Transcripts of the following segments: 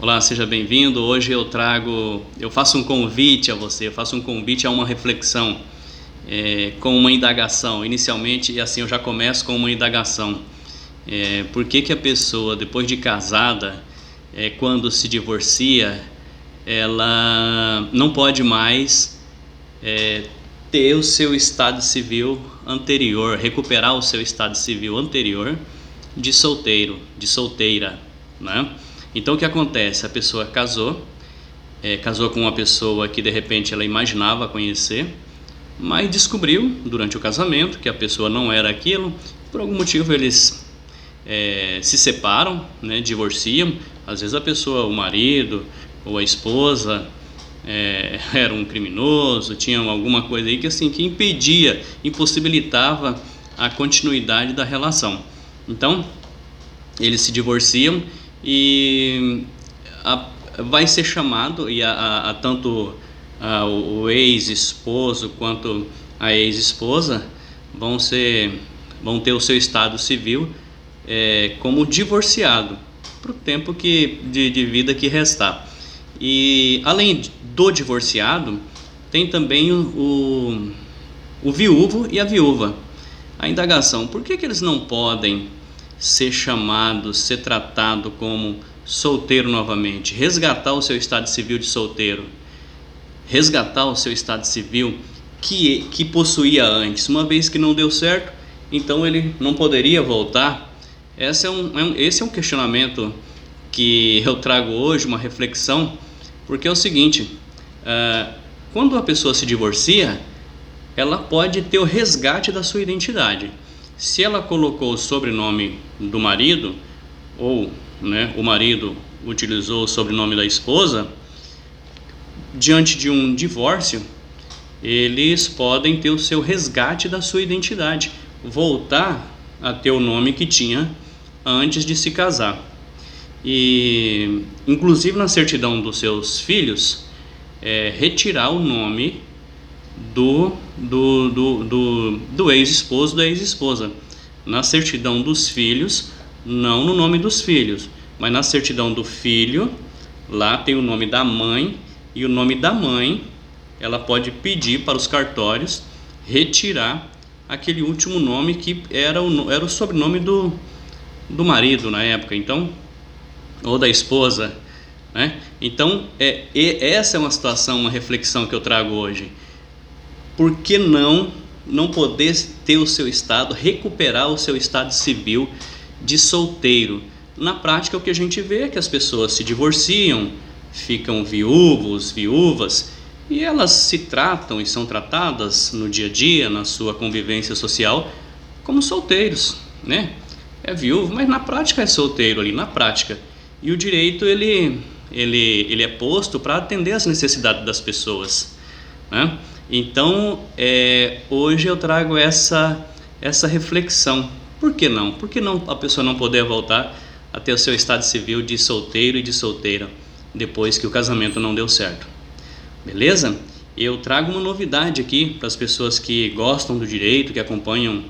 Olá, seja bem-vindo. Hoje eu faço um convite a você, eu faço um convite a uma reflexão, com uma indagação. Inicialmente, e assim eu já começo com uma indagação. Por que que a pessoa, depois de casada, quando se divorcia, ela não pode mais ter o seu estado civil anterior, recuperar o seu estado civil anterior de solteiro, de solteira, né? Então o que acontece? A pessoa casou com uma pessoa que de repente ela imaginava conhecer, mas descobriu durante o casamento que a pessoa não era aquilo. Por algum motivo eles se separam, né, divorciam. Às vezes a pessoa, o marido ou a esposa era um criminoso, tinha alguma coisa aí que assim que impedia, impossibilitava a continuidade da relação. Então eles se divorciam e vai ser chamado, e tanto o ex-esposo quanto a ex-esposa vão ter o seu estado civil como divorciado para o tempo de vida que restar. E além do divorciado, tem também o viúvo e a viúva. A indagação: por que eles não podem ser chamados, ser tratado como solteiro novamente, resgatar o seu estado civil de solteiro, resgatar o seu estado civil que possuía antes? Uma vez que não deu certo, então ele não poderia voltar. Esse é um questionamento que eu trago hoje, uma reflexão, porque é o seguinte: quando a pessoa se divorcia, ela pode ter o resgate da sua identidade. Se ela colocou o sobrenome do marido, ou o marido utilizou o sobrenome da esposa, diante de um divórcio, eles podem ter o seu resgate da sua identidade, voltar a ter o nome que tinha antes de se casar. E inclusive na certidão dos seus filhos, retirar o nome do ex-esposo, da ex-esposa. Na certidão dos filhos, não no nome dos filhos, mas na certidão do filho, lá tem o nome da mãe, e o nome da mãe, ela pode pedir para os cartórios retirar aquele último nome que era o sobrenome do marido na época, então, ou da esposa, né? Então, essa é uma situação, uma reflexão que eu trago hoje. Por que não poder ter o seu estado, recuperar o seu estado civil de solteiro? Na prática, o que a gente vê é que as pessoas se divorciam, ficam viúvos, viúvas, e elas se tratam e são tratadas no dia a dia, na sua convivência social, como solteiros, né? É viúvo, mas na prática é solteiro ali, na prática. E o direito, ele é posto para atender às necessidades das pessoas, né? Então, hoje eu trago essa reflexão. Por que não? Por que não a pessoa não poder voltar a ter o seu estado civil de solteiro e de solteira depois que o casamento não deu certo? Beleza? Eu trago uma novidade aqui para as pessoas que gostam do direito, que acompanham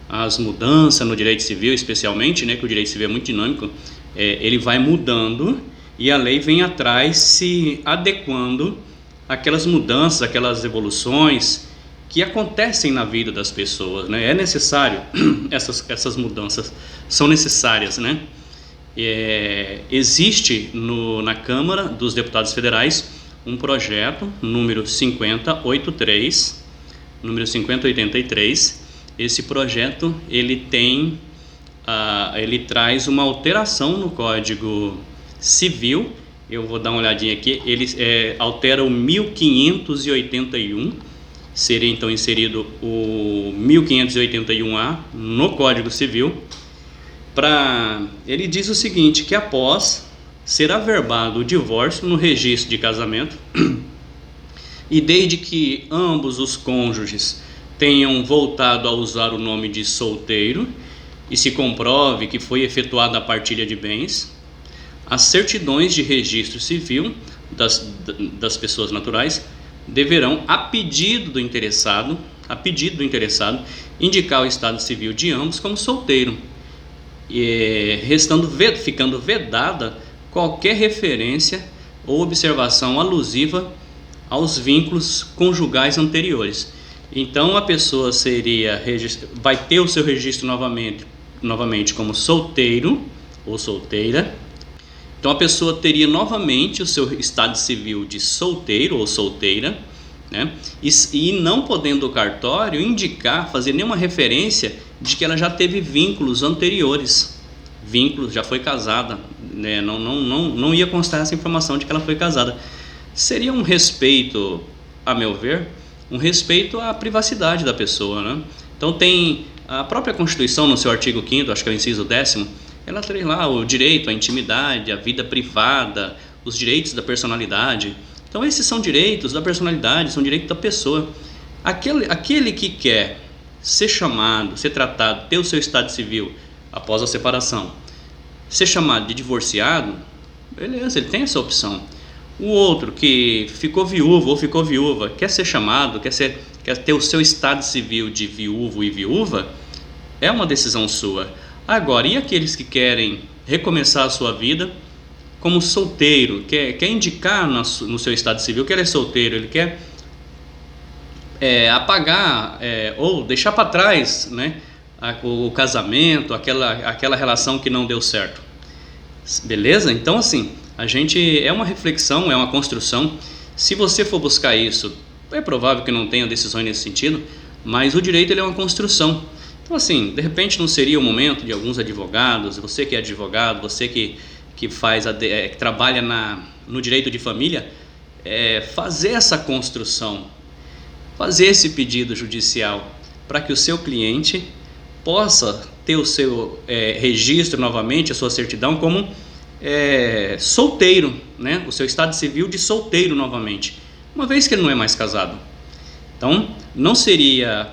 as mudanças no direito civil, especialmente, né, que o direito civil é muito dinâmico. Ele vai mudando e a lei vem atrás se adequando aquelas mudanças, aquelas evoluções que acontecem na vida das pessoas, né? É necessário, essas mudanças são necessárias, né? Existe na Câmara dos Deputados Federais um projeto número 5083. Esse projeto ele traz uma alteração no Código Civil. Eu vou dar uma olhadinha aqui. Ele altera o 1581, seria então inserido o 1581A no Código Civil. Ele diz o seguinte, que após ser averbado o divórcio no registro de casamento, e desde que ambos os cônjuges tenham voltado a usar o nome de solteiro e se comprove que foi efetuada a partilha de bens, as certidões de registro civil das pessoas naturais deverão, a pedido do interessado, indicar o estado civil de ambos como solteiro, ficando vedada qualquer referência ou observação alusiva aos vínculos conjugais anteriores. Então a pessoa vai ter o seu registro novamente como solteiro ou solteira. Então a pessoa teria novamente o seu estado civil de solteiro ou solteira, né? E não podendo o cartório fazer nenhuma referência de que ela já teve vínculos anteriores, já foi casada, né? Não ia constar essa informação de que ela foi casada. Seria um respeito, a meu ver, um respeito à privacidade da pessoa, né? Então tem a própria Constituição no seu artigo 5º, acho que é o inciso 10º, ela tem lá o direito à intimidade, à vida privada, os direitos da personalidade. Então esses são direitos da personalidade, são direitos da pessoa. Aquele que quer ser chamado, ser tratado, ter o seu estado civil após a separação, ser chamado de divorciado, beleza, ele tem essa opção. O outro que ficou viúvo ou ficou viúva, quer ser chamado, quer ter o seu estado civil de viúvo e viúva, é uma decisão sua. Agora, e aqueles que querem recomeçar a sua vida como solteiro, quer indicar no seu estado civil que ele é solteiro, ele quer apagar ou deixar para trás, né, o casamento, aquela relação que não deu certo. Beleza? Então assim, é uma reflexão, é uma construção. Se você for buscar isso, é provável que não tenha decisões nesse sentido, mas o direito ele é uma construção. Então assim, de repente não seria o momento de alguns advogados, você que é advogado, você que trabalha no direito de família, fazer essa construção, fazer esse pedido judicial para que o seu cliente possa ter o seu registro novamente, a sua certidão como solteiro, né? O seu estado civil de solteiro novamente, uma vez que ele não é mais casado. Então não seria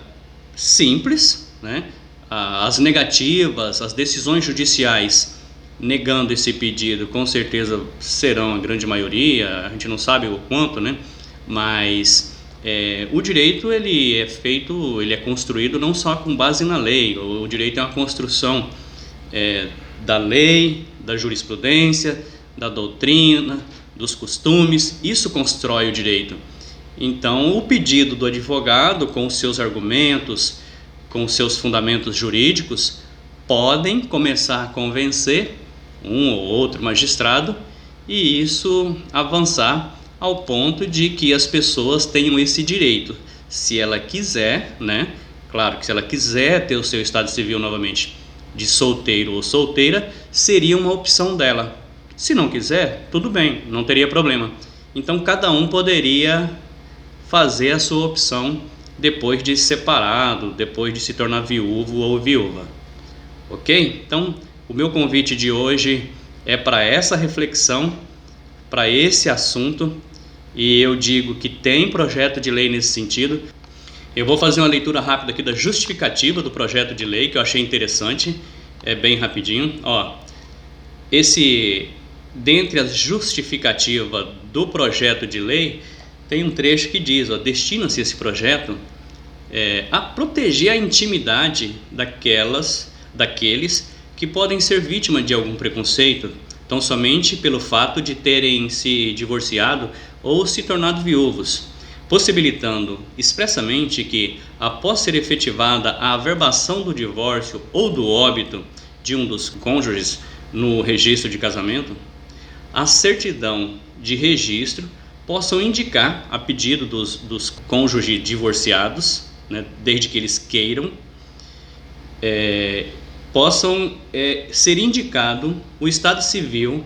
simples, né? As negativas, as decisões judiciais negando esse pedido, com certeza serão a grande maioria, a gente não sabe o quanto, né? Mas o direito ele é construído não só com base na lei. O direito é uma construção da lei, da jurisprudência, da doutrina, dos costumes. Isso constrói o direito. Então o pedido do advogado, com os seus argumentos, com os seus fundamentos jurídicos, podem começar a convencer um ou outro magistrado, e isso avançar ao ponto de que as pessoas tenham esse direito, se ela quiser, né? Claro que se ela quiser ter o seu estado civil novamente de solteiro ou solteira, seria uma opção dela. Se não quiser, tudo bem, não teria problema. Então cada um poderia fazer a sua opção depois de separado, depois de se tornar viúvo ou viúva. Ok? Então o meu convite de hoje é para essa reflexão, para esse assunto, e eu digo que tem projeto de lei nesse sentido. Eu vou fazer uma leitura rápida aqui da justificativa do projeto de lei, que eu achei interessante, é bem rapidinho. Dentre as justificativas do projeto de lei, tem um trecho que diz, destina-se esse projeto a proteger a intimidade daqueles que podem ser vítimas de algum preconceito, tão somente pelo fato de terem se divorciado ou se tornado viúvos, possibilitando expressamente que, após ser efetivada a averbação do divórcio ou do óbito de um dos cônjuges no registro de casamento, a certidão de registro possam indicar, a pedido dos cônjuges divorciados, né, desde que eles queiram, possam ser indicado o estado civil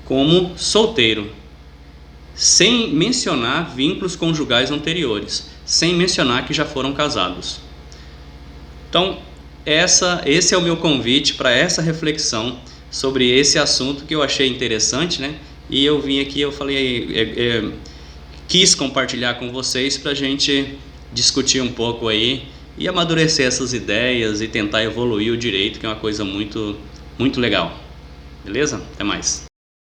como solteiro, sem mencionar vínculos conjugais anteriores, sem mencionar que já foram casados. Então, esse é o meu convite para essa reflexão sobre esse assunto que eu achei interessante, né? E eu vim aqui, eu falei, quis compartilhar com vocês para a gente discutir um pouco aí e amadurecer essas ideias e tentar evoluir o direito, que é uma coisa muito, muito legal. Beleza? Até mais.